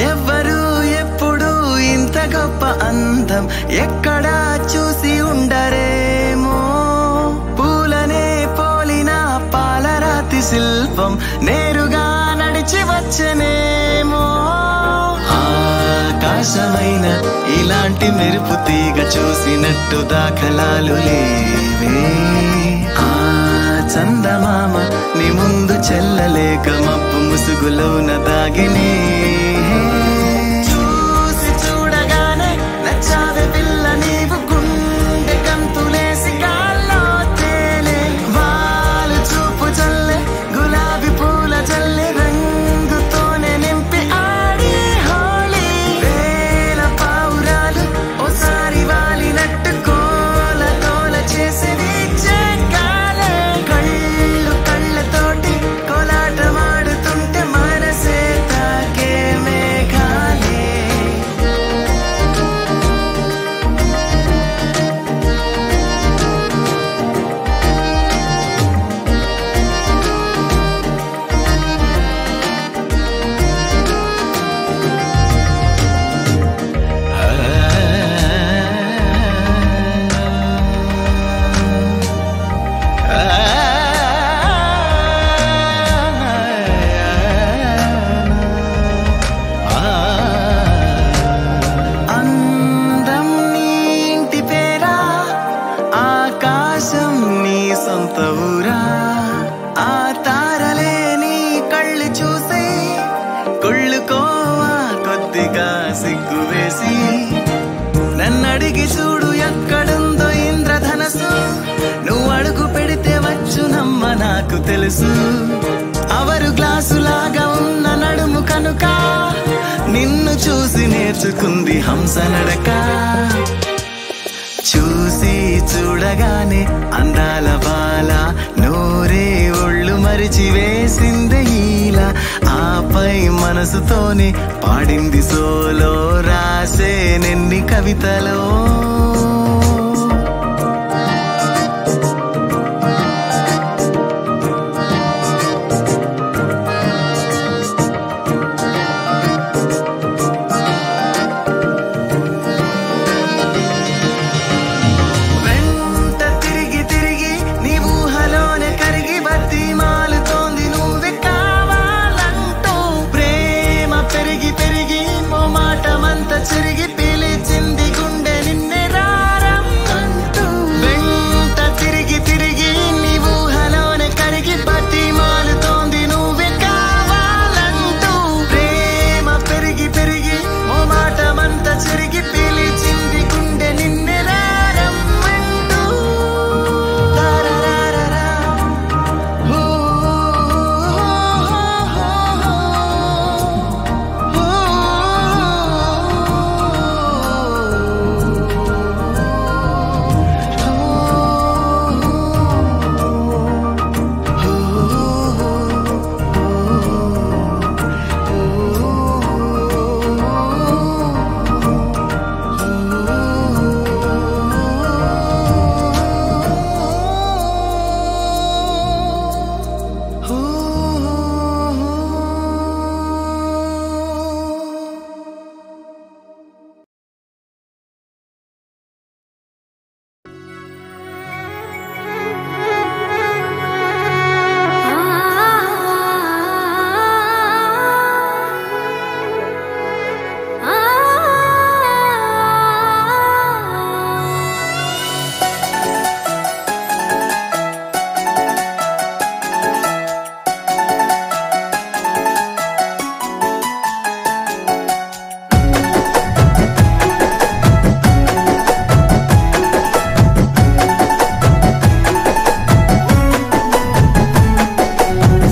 ఎవ్వరు ఎప్పుడు ఇంత గొప్ప అందం ఎక్కడా చూసి ఉండరేమో పూలనే పోలిన పాలరాతి శిల్పం నేరుగా నడిచి వచ్చనేమో ఆకాశమైన ఇలాంటి మెరుపు తీగ చూసినట్టు దాఖలాలు లేవే ఆ చందమామ నీ ముందు చెల్లలేక మబ్బు ముసుగులోన దాగినే చూసి చూడగానే నచ్చావే పిల్ల నీవు గుండె గంతులేసి గాల్లో తేలే వాళ్ళు చూపు చల్లే గులాబీ పూల చల్లే రంగుతోనే నింపి ఆడి హోలీ వేల పావురాలు ఓసారి వాలినట్టు కోల కోల చేసేది నన్నడిగి చూడు ఎక్కడుందో ఇంద్రధనసు నువ్వు అడుగు పెడితే వచ్చునమ్మ నాకు తెలుసు అవరు గ్లాసు లాగా ఉన్న నడుము కనుక నిన్ను చూసి నేర్చుకుంది హంస నడక చూసి చూడగానే అందాల బాల నోరే ఒళ్ళు మరిచి వేసింది ఈల ఆపై మనసుతోనే పాడింది సోలో రాసేనెన్ని కవితలో చిరిగి పిలిచింది గుండె నిన్నే రారమ్మంటూ వెంట తిరిగి తిరిగి నీ ఊహలోనే కరిగి బతిమాలుతోంది నువ్వే కావాలంటూ ప్రేమ పెరిగి పెరిగి ఓ మాటమంతా చిరిగి పిలిచింది గుండె నిన్నే రారమ్మంటూ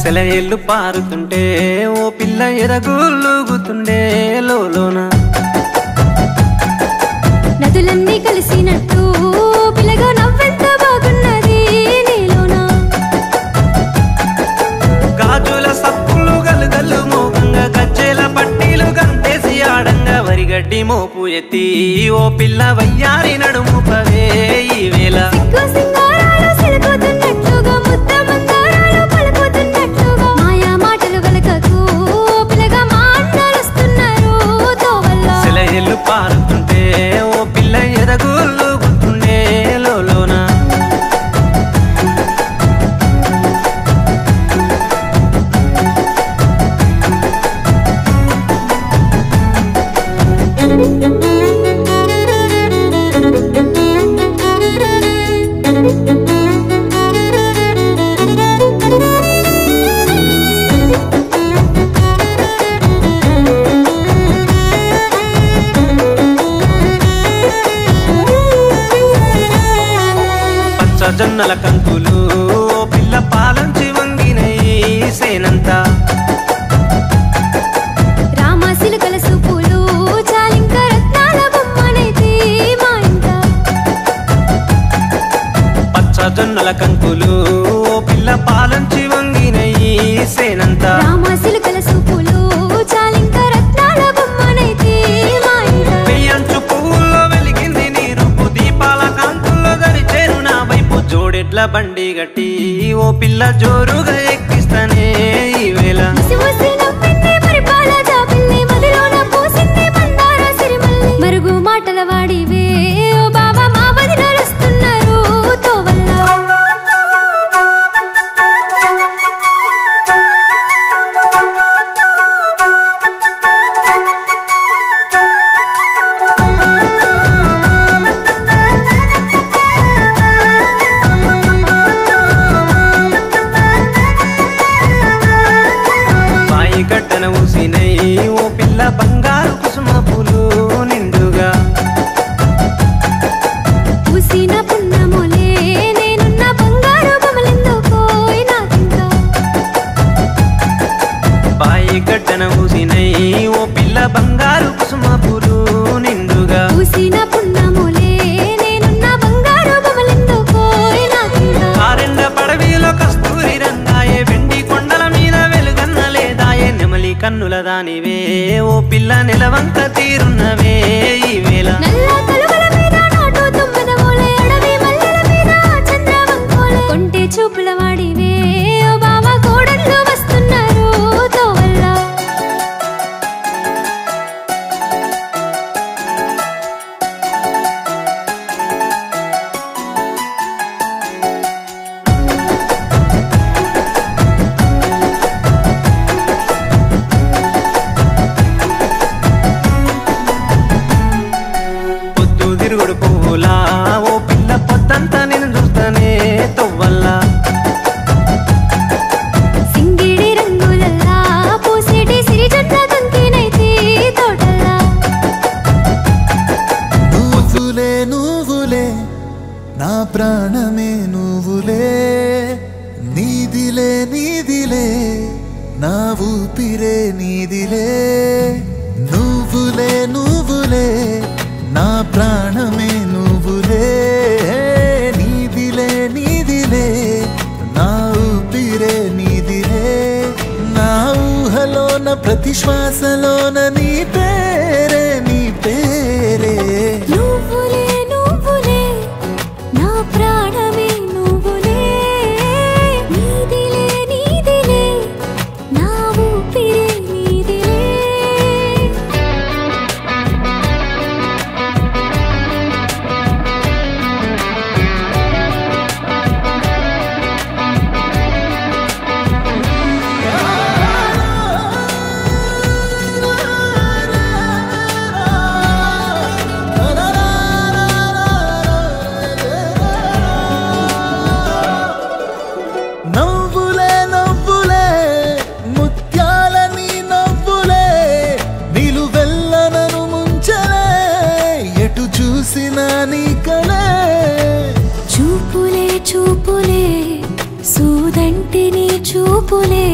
సెలయేళ్ళు పారుతుంటే ఓ పిల్ల ఎదగులుగుతుండే లోలోన నదులన్నీ కలిసినట్టు పిల్లగా నవ్వెంత బాగున్నది నీలోన గాజుల సప్పులు గలుగల్లు మోగంగా గజ్జెల పట్టీలు గంతేసి ఆడంగా వరిగడ్డి మోపు ఎత్తి ఓ పిల్ల వయ్యారి నడుము పవే ఈ వేళ మాయా మాటలు వెలకకు పిల్లగా మాటలుస్తున్నారు జొన్నల కంకులు ఓ పిల్ల పాలంచి వంగినయి సేనంతా రామశిలుకల సూపులు చాలింక రత్నాల బొమ్మనైతే మా ఇంట పచ్చ జొన్నల కంకులు ఓ పిల్ల పాలంచి వంగినయి సేనంతా రామశిలుకల సూపులు చాలింక రత్నాల బొమ్మనైతే మా ఇంట పెయ్యంచు పువ్వుల్లో వెలిగింది నీ రూపు దీపాల కాంతుల్లో దరిచేరు నా వైపు జోడెడ్ల బండి గట్టి ఓ పిల్ల జోరుగా ఎక్కిస్తానే ఈ వేళ ముసి ముసి నవ్వింది పరిపాల జాబిల్లి మదిలోన పూసింది బండార సిరిమల్లి మరుగు మాటల వాడివే ఓ బాబా మా వదినలు వస్తున్నారు తోవల్ల బాయి గడ్డన ఊసినై ఓ పిల్ల బంగారు కుసుమ పూలు నిండుగా పూసిన పున్నములే నేనున్న బంగారు బొమ్మలెందుకోయ్ నాకింకా బాయి గడ్డన ఊసినై ఓ పిల్ల బంగారు కుసుమ పూలు నిండుగా పూసిన పున్నములే నేనున్న బంగారు బొమ్మలెందుకోయ్ నాకింకా ఆరెండ పడవిలో కస్తూరి రంగాయే వెండి కొండల మీద వెలుగన్న లేదాయే నెమలి కన్నుల దానివే ఓ పిల్ల నిలవంక తీరున్నవే ఈ వేళ నల్ల కలువల మీద నాటు తుమ్మెదవోలే అడవి మల్లెల మీద చంద్రవంకోలే కొంటె చూపుల వాడివే ఓ బావా కోడళ్ళు వస్తున్నారు తోవల్ల పొద్దు తిరుగుడు పువ్వులా ఓ పిల్ల పొద్దంతా నేను చూస్తానే తొవ్వల్లా సింగిడి రంగులల్లా పూసేటి సిరిజొన్న కంకినైతే తోటల్లా నువ్వులే నువ్వులే నా ప్రాణమే నువ్వులే నీదిలే నీదిలే నా ఊపిరే నీదిలే నువ్వులే నువ్వులే నా ప్రాణమే నువ్వులే నీదిలే నీదిలే నా ఊపిరే నీదిలే నా ఊహలోన ప్రతి శ్వాసలోన నీ పేరే నీ పేరే నువ్వులే నువ్వులే నా ప్రాణమే నువ్వులే నీదిలే నీదిలే నా ఊపిరే నీదిలే నవ్వులే నవ్వులే ముత్యాల నీ నవ్వులే నిలువెల్లనను ముంచలే ఎటు చూసినా నీ కలే చూపులే చూపులే సూదంటి నీ చూపులే